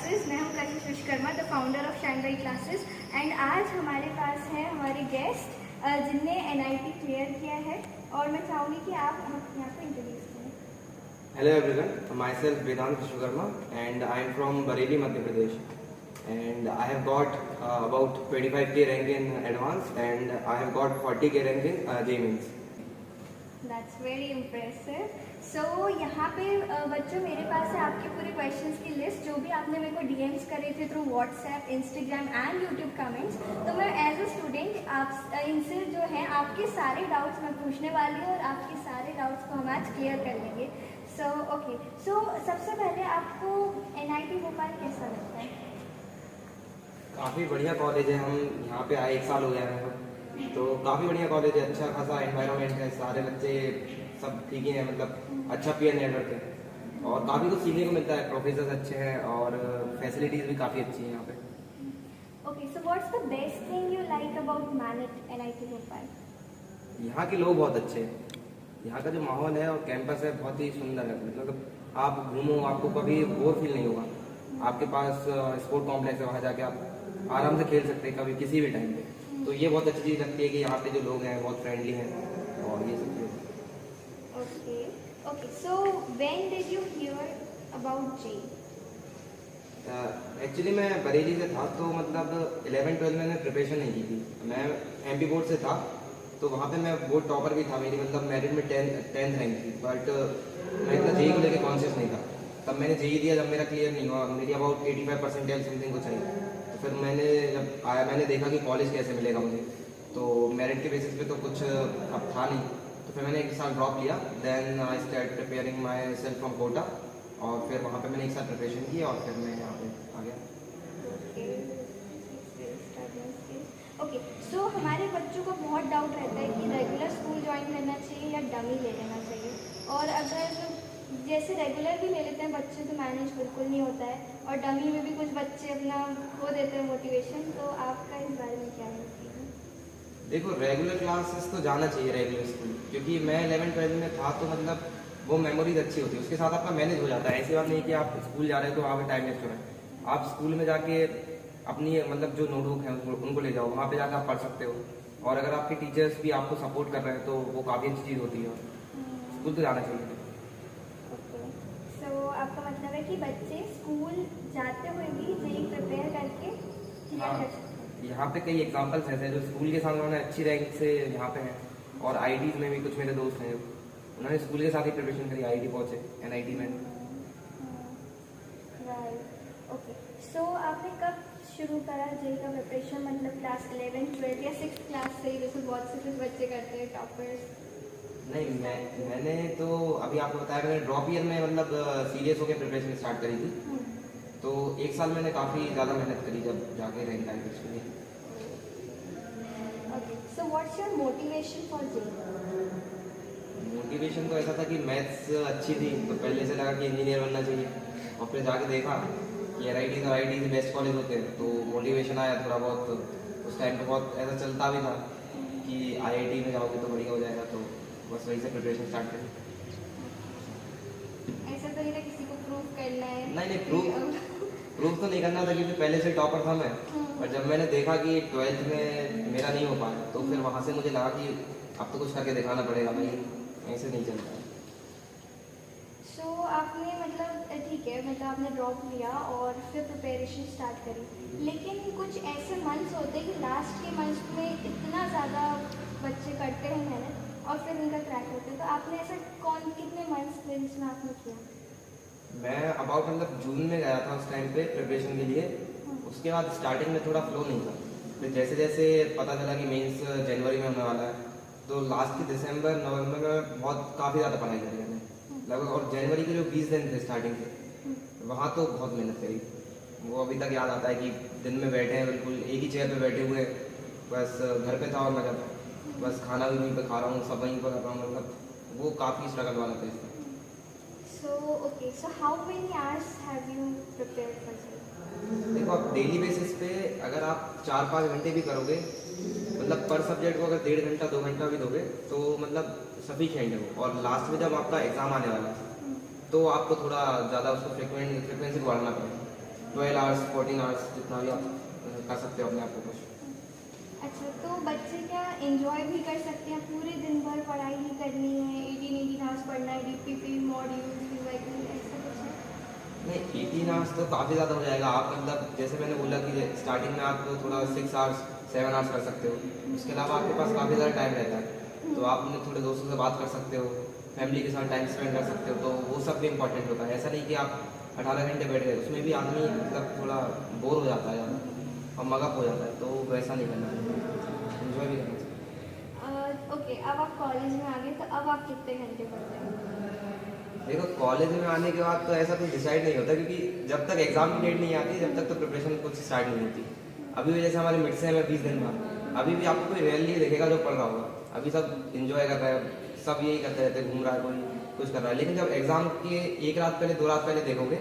Classes. मैं हूं Kashish Vishwakarma, the founder of शानदाई क्लासेस। एंड आज हमारे पास है हमारे गेस्ट जिनने NIT क्लियर किया है, और मैं चाहूँगी कि आप यहाँ पर इंट्रोड्यूस करें। Hello everyone, myself Vedant Vishwakarma and I am from Bareilly, Madhya Pradesh, and I have got about 25k rank in advanced and I have got 40k rank in JMeins. That's very impressive. So यहाँ पे बच्चों मेरे पास है आपके पूरे questions की list, जो भी आपने मेरे को DMs करे थे through WhatsApp, Instagram and YouTube comments. तो मैं एज अ स्टूडेंट आप इनसे जो है आपके सारे डाउट्स मैं पूछने वाली हूँ, और आपके सारे डाउट्स को हम आज क्लियर कर लेंगे। सो सबसे पहले आपको NIT भोपाल कैसा लगता है? काफ़ी बढ़िया कॉलेज है, हम यहाँ पे आए 1 साल हो गया है, तो काफ़ी बढ़िया कॉलेज है, अच्छा खासा एनवायरनमेंट है, सारे बच्चे सब ठीक ही हैं, मतलब अच्छा पीयर नेटवर्क है और काफ़ी कुछ सीखने को मिलता है, प्रोफेसर अच्छे हैं और फैसिलिटीज़ भी काफ़ी अच्छी हैं यहाँ पे। Okay, so what's the best thing you like about NIT Bhopal? यहाँ के लोग बहुत अच्छे हैं, यहाँ का जो माहौल है और कैंपस है बहुत ही सुंदर है, मतलब आप घूमो आपको कभी बोर फील नहीं होगा। आपके पास स्पोर्ट कॉम्प्लेक्स है, वहाँ जाके आप आराम से खेल सकते हैं कभी किसी भी टाइम पे, तो ये बहुत अच्छी चीज़ लगती है कि यहाँ पे जो लोग हैं बहुत फ्रेंडली हैं और ये सब चीज़। Okay, so when did you hear about JEE? Actually मैं बरेली से था, तो मतलब 11-12 में मैंने प्रिपरेशन नहीं की थी। मैं MP बोर्ड से था, तो वहाँ पे मैं बोर्ड टॉपर भी था, मेरी मतलब मेरिट में 10th रैंक थी, बट मैं इतना JEE को लेकर कॉन्शियस नहीं था। तब मैंने JEE दिया, जब मेरा क्लियर नहीं हुआ, मेरी अबाउट 85% समथिंग कुछ आई। तो फिर मैंने जब आया मैंने देखा कि कॉलेज कैसे मिलेगा मुझे, तो मेरिट के बेसिस पे तो कुछ अब था नहीं, तो फिर मैंने 1 साल ड्रॉप लिया। Then I start preparing myself from Kota, और फिर वहाँ पे मैंने 1 साल प्रिपरेशन की और फिर मैं यहाँ पे आ गया। ओके, सो हमारे बच्चों को बहुत डाउट रहता है कि रेगुलर स्कूल ज्वाइन करना चाहिए या डमी ले लेना चाहिए, और अगर जैसे रेगुलर भी ले लेते हैं बच्चे तो मैनेज बिल्कुल नहीं होता है, और डमी में भी कुछ बच्चे अपना खो देते हैं मोटिवेशन। तो आपका इस बारे में क्या है? देखो, रेगुलर क्लासेस तो जाना चाहिए रेगुलर स्कूल, क्योंकि मैं 11-12 में था, तो मतलब वो मेमोरीज अच्छी होती है, उसके साथ आपका मैनेज हो जाता है। ऐसी बात नहीं कि आप स्कूल जा रहे हो तो वहाँ पे टाइम वेस्ट हो रहा है। आप स्कूल में जाके अपनी मतलब जो नोटबुक है उनको ले जाओ, वहाँ पे जाकर आप पढ़ सकते हो, और अगर आपके टीचर्स भी आपको सपोर्ट कर रहे हैं तो वो काफ़ी अच्छी चीज़ होती है। स्कूल तो जाना चाहिए। सो आपका मतलब है कि बच्चे स्कूल जाते हुए भी JEE प्रिपेयर करके क्लियर कर सकते हैं। यहाँ पे कई एग्जांपल्स ऐसे हैं जो स्कूल के साथ उन्होंने अच्छी रैंक से यहाँ पे हैं, और IITs में भी कुछ मेरे दोस्त हैं, उन्होंने स्कूल के साथ ही प्रिपरेशन करी, IIT पहुँचे, NIT में। Right, okay. सो आपने कब शुरू करा JEE का प्रिपरेशन? मतलब क्लास 11, 12 या 6th क्लास से, जैसे बहुत से कुछ बच्चे करते हैं टॉपर्स? नहीं, मैंने तो अभी आपको बताया, मैंने ड्रॉप ईयर में मतलब सीरियस होकर प्रिपरेशन स्टार्ट करी थी, तो 1 साल मैंने काफ़ी ज़्यादा मेहनत करी जब जाके रैंक आई उसके लिए। Okay, so what's your motivation for JEE? Motivation तो ऐसा था कि मैथ्स अच्छी थी, तो पहले से लगा कि इंजीनियर बनना चाहिए, और फिर जाके देखा कि IIT बेस्ट कॉलेज होते हैं, तो मोटिवेशन आया थोड़ा बहुत। उस टाइम पे बहुत ऐसा चलता भी था कि IIT में जाओगे तो बढ़िया हो जाएगा, तो बस वही से प्रिपरेशन स्टार्ट करी। ऐसा तो नहीं था किसी को प्रूव करना है? नहीं, प्रूफ तो नहीं करना था, क्योंकि पहले से टॉपर था मैं। पर जब मैंने देखा कि 12th में मेरा नहीं हो पाया, तो फिर वहाँ से मुझे लगा कि अब तो कुछ करके दिखाना पड़ेगा भाई, ऐसे नहीं चलता। सो आपने मतलब ठीक है, मतलब आपने ड्रॉप लिया और फिर प्रिपरेशन स्टार्ट करी, लेकिन कुछ ऐसे मंथ्स होते हैं कि लास्ट के मंथ्स में इतना ज़्यादा बच्चे करते हैं मेहनत और फिर उनका क्रैक होता है, तो आपने ऐसा कितने मंथ्स थे जिसमें आपने किया? मैं अबाउट मतलब जून में गया था उस टाइम पे प्रिपरेशन के लिए। उसके बाद स्टार्टिंग में थोड़ा फ्लो नहीं था, फिर जैसे जैसे पता चला कि मेंस जनवरी में होने वाला है, तो लास्ट के दिसंबर नवंबर में बहुत काफ़ी ज़्यादा पढ़ाई करी मैंने लगभग, और जनवरी के जो 20 दिन थे स्टार्टिंग से, वहाँ तो बहुत मेहनत करी। वो अभी तक याद आता है कि दिन में बैठे हैं बिल्कुल एक ही चेयर पे बैठे हुए, बस घर पे था और मैं बस खाना भी वहीं पे खा रहा हूँ, सब वहीं पर कर रहा हूँ, मतलब वो काफ़ी स्ट्रगल वाला था इसका। So how many hours have you prepared for JEE? देखो, आप डेली बेसिस पे अगर आप 4-5 घंटे भी करोगे, मतलब पर सब्जेक्ट को अगर 1.5 घंटा 2 घंटा भी दोगे, तो मतलब सफिशिएंट है वो। और लास्ट में जब आपका एग्ज़ाम आने वाला है, तो आपको थोड़ा ज़्यादा उसको फ्रिक्वेंसी बढ़ाना पड़ेगा। 12 आवर्स 14 आवर्स जितना भी आप कर सकते हो अपने आप को खुश। अच्छा, तो बच्चे क्या एंजॉय भी कर सकते हैं? पूरे दिन भर पढ़ाई ही करनी है, 18 आवर्स पढ़ना है, डीपीपी मॉड्यूल्स ऐसा कुछ है? नहीं, 18 आवर्स तो काफ़ी ज़्यादा हो जाएगा। आप मतलब जैसे मैंने बोला कि स्टार्टिंग में आप थोड़ा 6 आवर्स 7 आवर्स कर सकते हो। उसके अलावा आपके पास काफ़ी ज़्यादा टाइम रहता है, तो आप अपने थोड़े दोस्तों से बात कर सकते हो, फैमिली के साथ टाइम स्पेंड कर सकते हो, तो वो सब भी इम्पोर्टेंट होता है। ऐसा नहीं कि आप 18 घंटे बैठ गए, उसमें भी आदमी मतलब थोड़ा बोर हो जाता है ज़्यादा और मगअप हो जाता है, तो वैसा नहीं करना चाहिए, इन्जॉय भी करना चाहिए। ओके, अब आप कॉलेज में आ गए, तो अब आप कितने घंटे पढ़ते हैं? देखो, कॉलेज में आने के बाद तो ऐसा कुछ डिसाइड नहीं होता, क्योंकि जब तक एग्जाम की डेट नहीं आती जब तक तो प्रिपरेशन कुछ स्टार्ट नहीं होती। अभी भी जैसे हमारे मिड सेम है 20 दिन बाद, अभी भी आपको कोई रेयरली देखेगा जो पढ़ रहा होगा। अभी सब इंजॉय कर रहा है, सब यही करते रहते हैं, घूम रहा है, कोई कुछ कर रहा है। लेकिन जब एग्जाम के एक रात पहले 2 रात पहले देखोगे,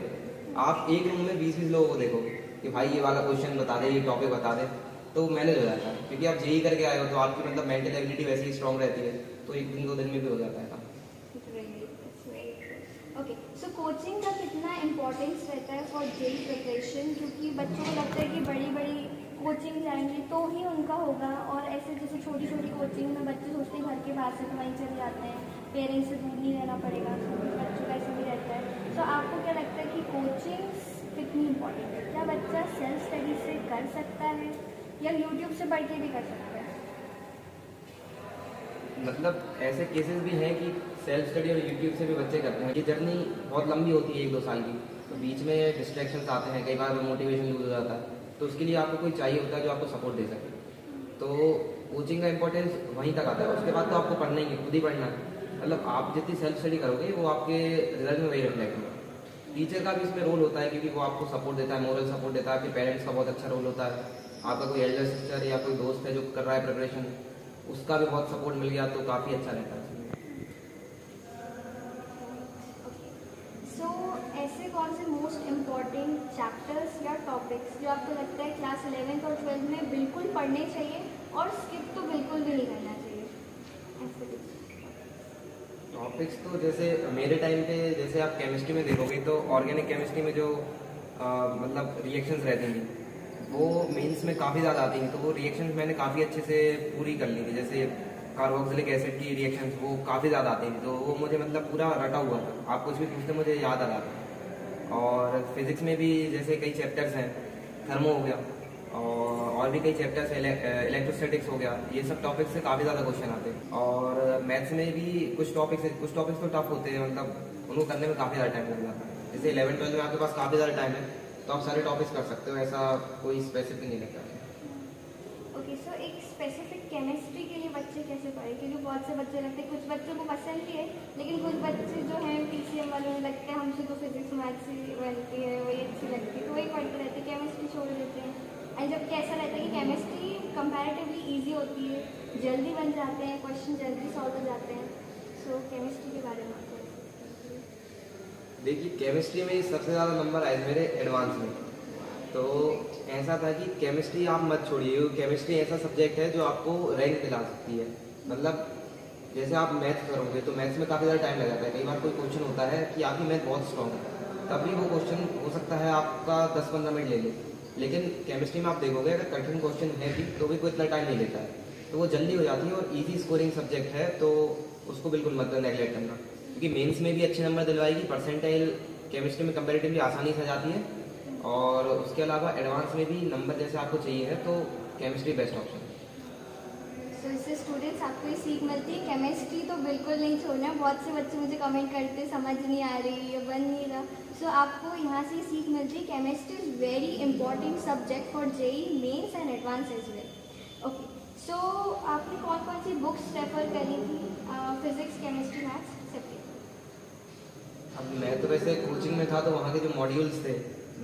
आप एक रूम में 20-20 लोगों को देखोगे कि भाई ये वाला क्वेश्चन बता दे, ये टॉपिक बता दे, तो मैनेज हो जाता है। क्योंकि आप जेई करके आए हो तो आपकी मतलब मेंटल एबिलिटी वैसे ही स्ट्रॉन्ग रहती है, तो एक दिन 2 दिन में भी हो जाता है काम। ओके, सो कोचिंग का कितना इम्पोर्टेंस रहता है फॉर जेई प्रिपरेशन? क्योंकि बच्चों को लगता है कि बड़ी बड़ी कोचिंग जाएंगे तो ही उनका होगा, और ऐसे जैसे छोटी छोटी कोचिंग में बच्चे सोचते हैं घर के बाहर से तो वहीं चले जाते हैं, पेरेंट्स से दूर नहीं रहना पड़ेगा, तो बच्चों का ऐसा भी रहता है। तो आपको क्या लगता है कि कोचिंग कितनी इम्पोर्टेंट है? क्या बच्चा सेल्फ स्टडी से कर सकता है या यूट्यूब से पढ़ के भी कर सकता है? मतलब ऐसे केसेस भी हैं कि सेल्फ स्टडी और यूट्यूब से भी बच्चे करते हैं। ये जर्नी बहुत लंबी होती है 1-2 साल की, तो बीच में डिस्ट्रैक्शंस आते हैं, कई बार मोटिवेशन लूज हो जाता है, तो उसके लिए आपको कोई चाहिए होता है जो आपको सपोर्ट दे सके। तो कोचिंग का इंपॉर्टेंस वहीं तक आता है, उसके बाद तो आपको पढ़ना ही है, खुद ही पढ़ना है। मतलब आप जितनी सेल्फ स्टडी करोगे वो आपके रिजल्ट में वही रिफ्लेक्ट होगा। टीचर का भी इसमें रोल होता है, क्योंकि वो आपको सपोर्ट देता है, मोरल सपोर्ट देता है। आपके पेरेंट्स का बहुत अच्छा रोल होता है, आपका कोई एल्डर सिस्टर या कोई दोस्त है जो कर रहा है प्रिपरेशन, उसका भी बहुत सपोर्ट मिल गया तो काफ़ी अच्छा रहता है। सो ऐसे कौन से मोस्ट इम्पॉर्टेंट चैप्टर्स या टॉपिक्स जो आपको लगता है क्लास 11th और 12th में बिल्कुल पढ़ने चाहिए और स्किप तो बिल्कुल भी नहीं करना चाहिए? ऐसे कुछ टॉपिक्स तो जैसे मेरे टाइम पे, जैसे आप केमिस्ट्री में देखोगे तो ऑर्गेनिक केमिस्ट्री में जो मतलब रिएक्शंस रहती थी वो मेंस में काफ़ी ज़्यादा आती हैं, तो वो रिएक्शंस मैंने काफ़ी अच्छे से पूरी कर ली थी। जैसे कार्बोक्सिलिक एसिड की रिएक्शंस वो काफ़ी ज़्यादा आती थी, तो वो मुझे मतलब पूरा रटा हुआ था, आप कुछ भी पूछते मुझे याद आ रहा था। और फिज़िक्स में भी जैसे कई चैप्टर्स हैं, थर्मो हो गया और भी कई चैप्टर्स इलेक्ट्रोस्टैटिक्स हो गया, ये सब टॉपिक्स से काफ़ी ज़्यादा क्वेश्चन आते हैं। और मैथ्स में भी कुछ टॉपिक्स तो टफ होते हैं, मतलब उनको करने में काफ़ी ज़्यादा टाइम लग जाता है। जैसे 11-12 में आपके पास काफ़ी ज़्यादा टाइम है, तो आप सारे टॉपिक्स कर सकते हो, ऐसा कोई स्पेसिफिक नहीं लगता है। ओके, सो एक स्पेसिफिक केमिस्ट्री के लिए बच्चे कैसे पढ़े? क्योंकि बहुत से बच्चे लगते हैं, कुछ बच्चों को पसंद भी है, लेकिन कुछ बच्चे जो हैं पीसीएम वाले में लगते हैं हमसे तो फिजिक्स मैथ्स ही बनती है, वही अच्छी लगती है, तो वही पढ़ते रहते हैं, केमिस्ट्री छोड़ देते हैं। एंड जबकि ऐसा रहता है कि केमिस्ट्री कंपैरेटिवली ईजी होती है, जल्दी बन जाते हैं क्वेश्चन, जल्दी सॉल्व हो जाते हैं। सो केमिस्ट्री के बारे में आपको देखिए, केमिस्ट्री में सबसे ज़्यादा नंबर आए मेरे एडवांस में, तो ऐसा था कि केमिस्ट्री आप मत छोड़िए, केमिस्ट्री ऐसा सब्जेक्ट है जो आपको रैंक दिला सकती है। मतलब जैसे आप मैथ्स करोगे तो मैथ्स में काफ़ी ज़्यादा टाइम लग जाता है, कई बार कोई क्वेश्चन होता है कि आपकी मैथ बहुत स्ट्रॉन्ग है, तभी वो क्वेश्चन हो सकता है आपका 10-15 मिनट ले ले। लेकिन केमिस्ट्री में आप देखोगे अगर कठिन क्वेश्चन है भी तो भी कोई इतना टाइम नहीं लेता है, तो वो जल्दी हो जाती है और ईजी स्कोरिंग सब्जेक्ट है, तो उसको बिल्कुल मत नेगलेक्ट करना, क्योंकि मेंस में भी अच्छे नंबर दिलवाएगी। परसेंटाइल केमिस्ट्री में कंपेरेटिवली आसानी से आ जाती है, और उसके अलावा एडवांस में भी नंबर जैसे आपको चाहिए है तो केमिस्ट्री बेस्ट ऑप्शन है। सो इससे स्टूडेंट्स आपको ये सीख मिलती है, केमिस्ट्री तो बिल्कुल नहीं छोड़ना है। बहुत से बच्चे मुझे कमेंट करते समझ नहीं आ रही या बन नहीं रहा, सो आपको यहाँ से सीख मिलती है chemistry is very important subject for JEE mains and advance as well. Okay, so आपने कौन कौन सी बुक्स रेफर करी थी? Physics, chemistry, maths separate? अब मैं तो वैसे कोचिंग में था, तो वहाँ के जो मॉड्यूल्स थे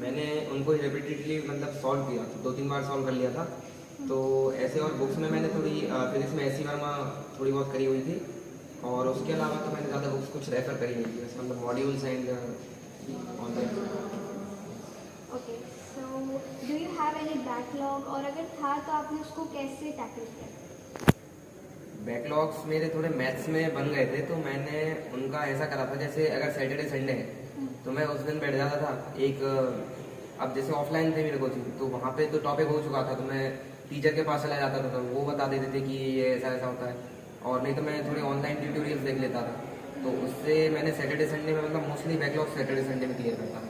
मैंने उनको रिपीटेडली मतलब सॉल्व किया, 2-3 बार सॉल्व कर लिया था। तो ऐसे और बुक्स में मैंने थोड़ी फिजिक्स में एस सी वर्मा थोड़ी बहुत करी हुई थी, और उसके अलावा तो मैंने ज़्यादा बुक्स कुछ रेफर करी नहीं थी, वैसे मतलब modules and online. Okay, so do you have any backlog, और अगर था तो आपने उसको कैसे टैकल किया? बैकलॉग्स मेरे थोड़े मैथ्स में बन गए थे, तो मैंने उनका ऐसा करा था, जैसे अगर सैटरडे संडे है तो मैं उस दिन बैठ जाता था एक अब जैसे ऑफलाइन थे मेरे कोचिंग, तो वहाँ पे तो टॉपिक हो चुका था, तो मैं टीचर के पास चला जाता था, तो वो बता देते थे कि ये ऐसा ऐसा होता है। और नहीं तो मैं थोड़े ऑनलाइन ट्यूटोरियल्स देख लेता था, तो उससे मैंने सैटरडे संडे में मतलब मोस्टली बैकलॉग सैटरडे संडे में क्लियर करता था।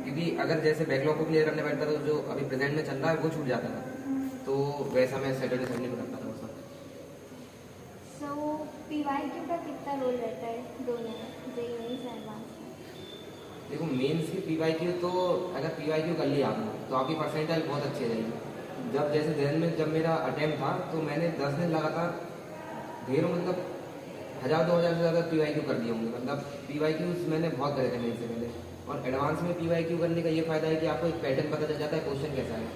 क्योंकि अगर जैसे बैकलॉग को क्लियर करने बैठता तो जो अभी प्रेजेंट में चल रहा है वो छूट जाता था, तो वैसा मैं सैटरडे संडे में करता था वो सब। सो PYQ का कितना रोल रहता है दोनों में, जेईई मेंस एडवांस में? देखो मेंस की PYQ तो अगर PYQ कर लिया आपने तो आपकी परसेंटाइल बहुत अच्छी रहेगी। जब जैसे जैन में जब मेरा अटेम्प्ट था तो मैंने 10 दिन लगातार ढेरों मतलब 1000-2000 से ज़्यादा PYQ कर दिए होंगे। मतलब PYQs मैंने बहुत करे थे मेरे से पहले। और एडवांस में PYQ करने का ये फ़ायदा है कि आपको एक पैटर्न पता चल जाता है क्वेश्चन कैसा है।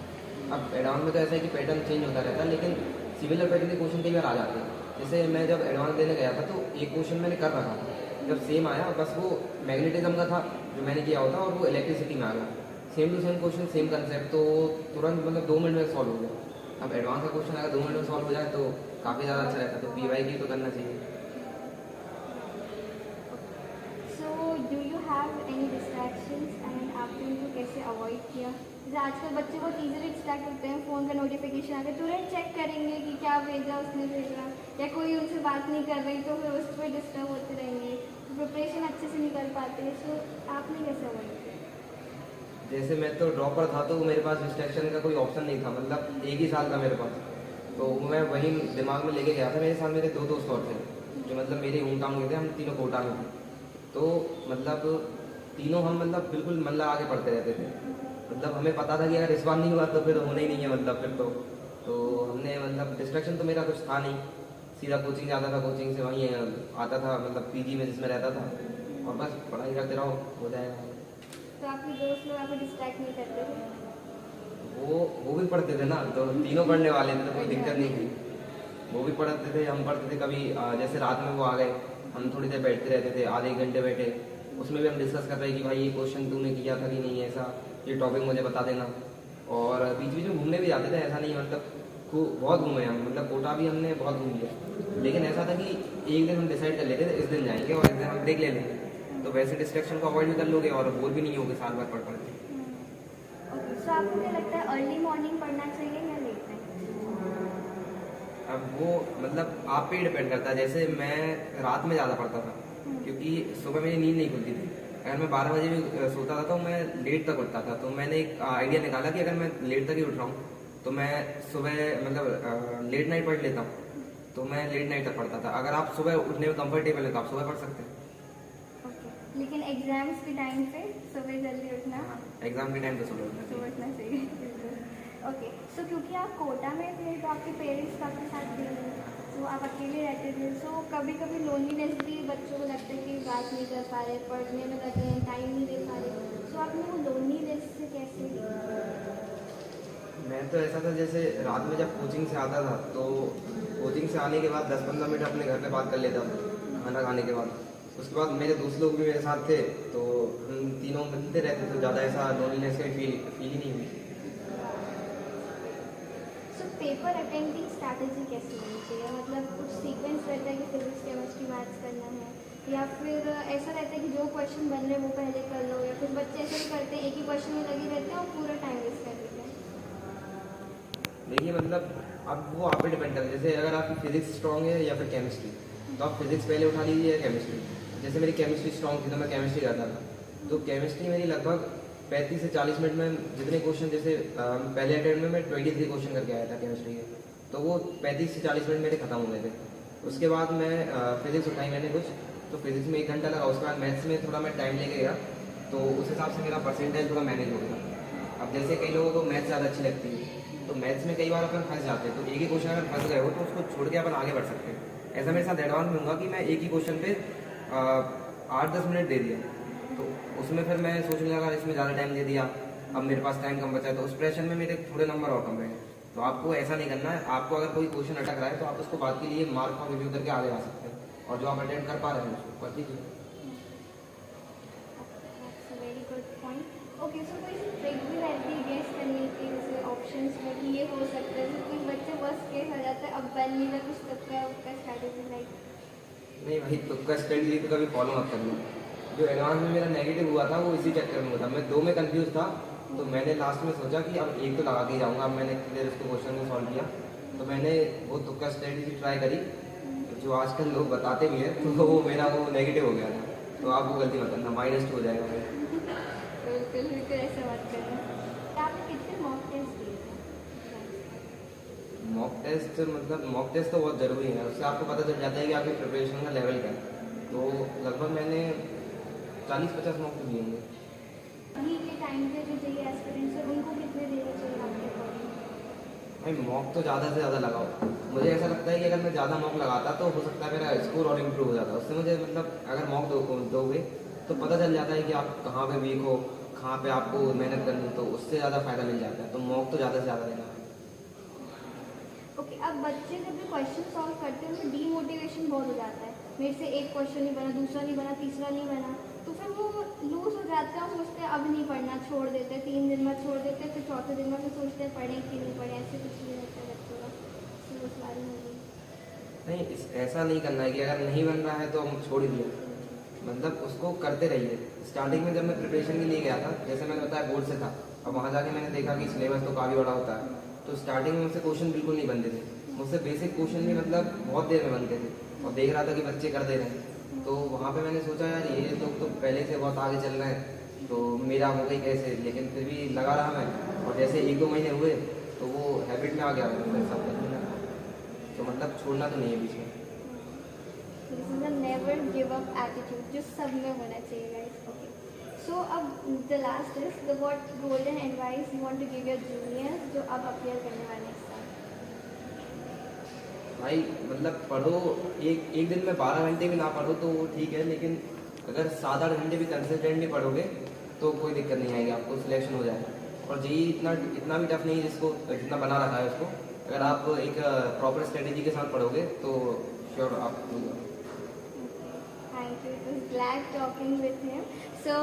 अब एडवांस में तो ऐसा है कि पैटर्न चेंज होता रहता है, लेकिन सिमिलर पैटर्न के क्वेश्चन कई बार आ जाते हैं। जैसे मैं जब एडवांस देने गया था तो एक क्वेश्चन मैंने कर रखा था, जब सेम आया बस वो मैग्नेटिज्म का था जो मैंने किया होता, और वो इलेक्ट्रिसिटी में आ गया। Same to same question same concept, तो तुरंत मतलब 2 मिनट में सॉल्व हो गया। अब एडवांस का क्वेश्चन अगर 2 मिनट में सॉल्व हो जाए तो काफ़ी ज़्यादा अच्छा रहता है, तो PYQ तो करना चाहिए। So do you have any distractions and आपने उनको कैसे अवॉइड किया? जैसे आजकल बच्चे बहुत ईजिली डिस्ट्रैक्ट होते हैं, फ़ोन का नोटिफिकेशन आ गया तुरंत चेक करेंगे कि क्या भेजा उसने भेजा, या कोई उनसे बात नहीं कर रही तो फिर उस पर डिस्टर्ब होते रहेंगे, प्रिपरेशन अच्छे से नहीं कर पाते। सो आपने कैसे अवॉइड किया? जैसे मैं तो ड्रॉपर था तो मेरे पास डिस्ट्रैक्शन का कोई ऑप्शन नहीं था, मतलब एक ही साल था मेरे पास, तो मैं वही दिमाग में लेके गया था। मेरे साथ मेरे 2 दोस्त और थे जो मतलब मेरे होम टाउन के थे, हम तीनों कोटा में थे। तो मतलब तीनों हम मतलब बिल्कुल मन लगा के पढ़ते रहते थे। मतलब हमें पता था कि अगर इस बार नहीं हुआ तो फिर होना ही नहीं है, मतलब फिर तो हमने मतलब डिस्ट्रैक्शन तो मेरा कुछ था नहीं, सीधा कोचिंग जाता था, कोचिंग से वहीं आता था मतलब PG में जिसमें रहता था, और बस पढ़ाई करते रहो हो जाएगा। तो आपके दोस्त लोग आपको डिस्ट्रैक्ट नहीं करते थे? वो भी पढ़ते थे ना, तो तीनों पढ़ने वाले थे तो कोई दिक्कत नहीं थी। वो भी पढ़ते थे, हम पढ़ते थे। कभी जैसे रात में वो आ गए, हम थोड़ी देर बैठते रहते थे, आधे 1 घंटे बैठे, उसमें भी हम डिस्कस कर रहे कि भाई ये क्वेश्चन तूने किया था कि नहीं, ऐसा ये टॉपिक मुझे बता देना। और बीच बीच में घूमने भी जाते थे, ऐसा नहीं मतलब खूब बहुत घूमे हम, मतलब कोटा भी हमने बहुत घूम लिया। लेकिन ऐसा था कि एक दिन हम डिसाइड कर लेते थे इस दिन जाएंगे और इस दिन हम ब्रेक ले लेंगे, तो वैसे डिस्ट्रैक्शन को अवॉइड भी कर लोगे और बोर भी नहीं होगे साल भर पढ़ के। ओके, सो आपको क्या लगता है अर्ली मॉर्निंग पढ़ना चाहिए या लेट नाइट? अब वो मतलब आप पे डिपेंड करता है। जैसे मैं रात में ज़्यादा पढ़ता था क्योंकि सुबह मेरी नींद नहीं खुलती थी। अगर मैं 12 बजे भी सोता था तो मैं लेट तक उठता था, तो मैंने एक आइडिया निकाला कि अगर मैं लेट तक ही उठ रहा हूँ तो मैं सुबह मतलब लेट नाइट पढ़ लेता हूँ, तो मैं लेट नाइट तक पढ़ता था। अगर आप सुबह उठने में कंफर्टेबल है तो आप सुबह पढ़ सकते हैं। ओके, लेकिन एग्जाम्स के टाइम पे सुबह जल्दी उठना, एग्जाम के टाइम तो सुबह उठना सुबह चाहिए। उठना चाहिए। ओके, सो क्योंकि आप कोटा में थे तो आपके पेरेंट्स आपके साथ थे, तो आप अकेले रहते थे, सो कभी कभी लोनलीनेस भी बच्चों को लगता है कि बात नहीं कर पा रहे, पढ़ने में लगे हैं, टाइम नहीं दे पा रहे, सो आपने वो लोनलीनेस से कैसे? मैं तो ऐसा था, जैसे रात में जब कोचिंग से आता था तो कोचिंग से आने के बाद 10-15 मिनट अपने घर पे बात कर लेता था खाना खाने के बाद। उसके बाद मेरे दोस्त लोग भी मेरे साथ थे, तो हम तीनों मिलते रहते, तो ज़्यादा ऐसा लोनलीनेस का फील ही नहीं हुई। सो पेपर अटेंडिंग स्ट्रैटेजी कैसी होनी चाहिए? मतलब कुछ सीक्वेंस रहता है कि फिजिक्स केमिस्ट्री मैथ्स करना है, या फिर ऐसा रहता है कि जो क्वेश्चन बन रहे हैं वो पहले कर लो, या फिर बच्चे ऐसे भी करते हैं एक ही क्वेश्चन में लगे रहते हैं और पूरा टाइम वेस्ट कर देते हैं? देखिए मतलब अब वो आप पे डिपेंड करता है। जैसे अगर आपकी फिजिक्स स्ट्रॉन्ग है या फिर केमिस्ट्री, तो आप फिजिक्स पहले उठा लीजिए या केमिस्ट्री। जैसे मेरी केमिस्ट्री स्ट्रॉन्ग थी तो मैं केमिस्ट्री करता था, तो केमिस्ट्री मेरी लगभग 35 से 40 मिनट में जितने क्वेश्चन, जैसे पहले अटेम्प्ट में मैं 23 क्वेश्चन करके आया था केमिस्ट्री के, तो वो 35 से 40 मिनट मेरे खत्म हो गए थे। उसके बाद मैं फिजिक्स उठाई मैंने कुछ, तो फिजिक्स में 1 घंटा लगा। उसके बाद मैथ्स में थोड़ा मैं टाइम लेके गया, तो उस हिसाब से मेरा परसेंटेज थोड़ा मैनेज हो गया। अब जैसे कई लोगों को मैथ्स ज़्यादा अच्छी लगती है, तो मैथ्स में कई बार अपन फंस जाते हैं, तो एक ही क्वेश्चन अगर फंस गए हो तो उसको छोड़ के अपन आगे बढ़ सकते हैं। ऐसा मेरे साथ एडवांस में हुआ कि मैं एक ही क्वेश्चन पे 8-10 मिनट दे दिया, तो उसमें फिर मैं सोचने लगा इसमें ज़्यादा टाइम दे दिया, अब मेरे पास टाइम कम बचा है, तो उस प्रेशर में मेरे थोड़े नंबर और कम रहे। तो आपको ऐसा नहीं करना है। आपको अगर कोई क्वेश्चन अटक रहा है तो आप उसको बात के लिए मार्क और रिव्यू करके आगे आ सकते हैं, और जो आप अटेंड कर पा रहे हैं उसको कर दीजिए। That's a very good point. Okay, so कोई ट्रिक भी रहती है गेस करने की, जैसे ऑप्शंस में कि ये हो सकता है, तो कुछ बच्चे बस केस हो जाता है, अब बन नहीं रहा कुछ, तुक्का उसका स्ट्रैटेजी लाइक? नहीं भाई, तुक्का स्ट्रेटजी तो कभी फॉलो मत करना। जो एडवांस में मेरा नेगेटिव हुआ था वो इसी चक्कर में हुआ था। मैं 2 में कंफ्यूज था, तो मैंने लास्ट में सोचा कि अब एक तो लगा के ही जाऊँगा। अब मैंने क्लियर उसको क्वेश्चन को सॉल्व किया, तो मैंने वो तुक्का स्ट्रेटेजी ट्राई करी जो आजकल लोग बताते भी हैं, तो वो मेरा वो नेगेटिव हो गया था। तो आप वो गलती मत करना, -2 हो जाएगा मेरा। बिल्कुल बिल्कुल ऐसा मत करना। तो आपने कितने मॉक टेस्ट दिए थे? मॉक टेस्ट मतलब मॉक टेस्ट तो बहुत ज़रूरी है, उससे आपको पता चल जाता है कि आपकी प्रिपरेशन का लेवल क्या है। तो लगभग मैंने 40-50 मॉक तो दिए होंगे। अभी के टाइम पे जो जेईई एस्पिरेंट्स हैं उनको कितने देने चाहिए आपके अकॉर्डिंग? भाई मॉक तो ज़्यादा से ज़्यादा लगाओ। मुझे ऐसा लगता है कि अगर मैं ज़्यादा मॉक लगाता तो हो सकता है मेरा स्कोर और इम्प्रूव हो जाता। उससे मुझे मतलब अगर मॉक दोगे तो पता चल जाता है कि आप कहाँ पे वीक हो, कहाँ पे आपको मेहनत करनी, तो उससे ज़्यादा फ़ायदा मिल जाता है। तो मॉक तो ज़्यादा से ज़्यादा देना है। ओके, अब बच्चे जब भी क्वेश्चन सॉल्व करते हैं उनमें डीमोटिवेशन बहुत हो जाता है। मेरे से एक क्वेश्चन नहीं बना, दूसरा नहीं बना, तीसरा नहीं बना, तो फिर वो लूज हो जाते हैं और सोचते हैं अब नहीं पढ़ना, छोड़ देते हैं। 3 दिन बाद छोड़ देते हैं, फिर चौथे दिन में फिर सोचते हैं पढ़ें कि नहीं पढ़ें। ऐसे कुछ नहीं होता है बच्चों का। तो उस बारे में भी नहीं, ऐसा नहीं करना है कि अगर नहीं बन रहा है तो हम छोड़ ही दिए। मतलब उसको करते रहिए। स्टार्टिंग में जब मैं प्रिपरेशन के लिए गया था, जैसे मैंने बताया बोर्ड से था, अब वहाँ जाके मैंने देखा कि सिलेबस तो काफ़ी बड़ा होता है। तो स्टार्टिंग में मुझसे क्वेश्चन बिल्कुल नहीं बनते थे। मुझसे बेसिक क्वेश्चन भी मतलब बहुत देर में बनते थे, और देख रहा था कि बच्चे कर दे रहे हैं। तो वहाँ पे मैंने सोचा यार ये लोग तो पहले से बहुत आगे चल रहे हैं, तो मेरा हो गई कैसे। लेकिन फिर भी लगा रहा मैं, और जैसे 1-2 महीने हुए तो वो हैबिट में आ गया, मेरे साथ करने लगा। तो मतलब छोड़ना तो नहीं है बीच में। This is a never give up attitude जो सब में होना चाहिए गाइस। ओके, सो अब the last is the what golden advice you want to give your juniors जो अब अपीयर करने वाले हैं इस साल? भाई मतलब पढ़ो, एक दिन में 12 घंटे भी ना पढ़ो तो ठीक है, लेकिन अगर 7-8 घंटे भी कंसिस्टेंटली पढ़ोगे तो कोई दिक्कत नहीं आएगी, आपको सिलेक्शन हो जाएगा। और जेईई इतना भी टफ नहीं है जिसको जितना बना रखा है उसको। अगर आप एक प्रॉपर स्ट्रेटेजी के साथ पढ़ोगे तो श्योर आप thank you, it was glad talking with him. So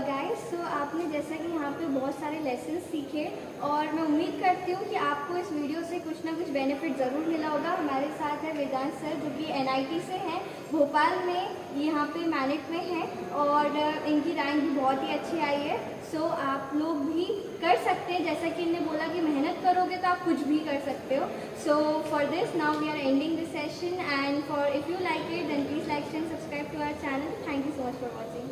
guys, so आपने जैसा कि यहाँ पे बहुत सारे लेसन सीखे, और मैं उम्मीद करती हूँ कि आपको इस वीडियो से कुछ ना कुछ बेनिफिट ज़रूर मिला होगा। हमारे साथ है वेदांत सर जो कि एनआईटी से हैं, भोपाल में, यहाँ पे मैनेट में है, और इनकी रैंक भी बहुत ही अच्छी आई है। सो आप लोग भी कर सकते हैं, जैसा कि इन्होंने बोला कि मेहनत करोगे तो आप कुछ भी कर सकते हो। So for this now we are ending this session, and for if you like it then please like and subscribe to our channel. Thank you so much for watching.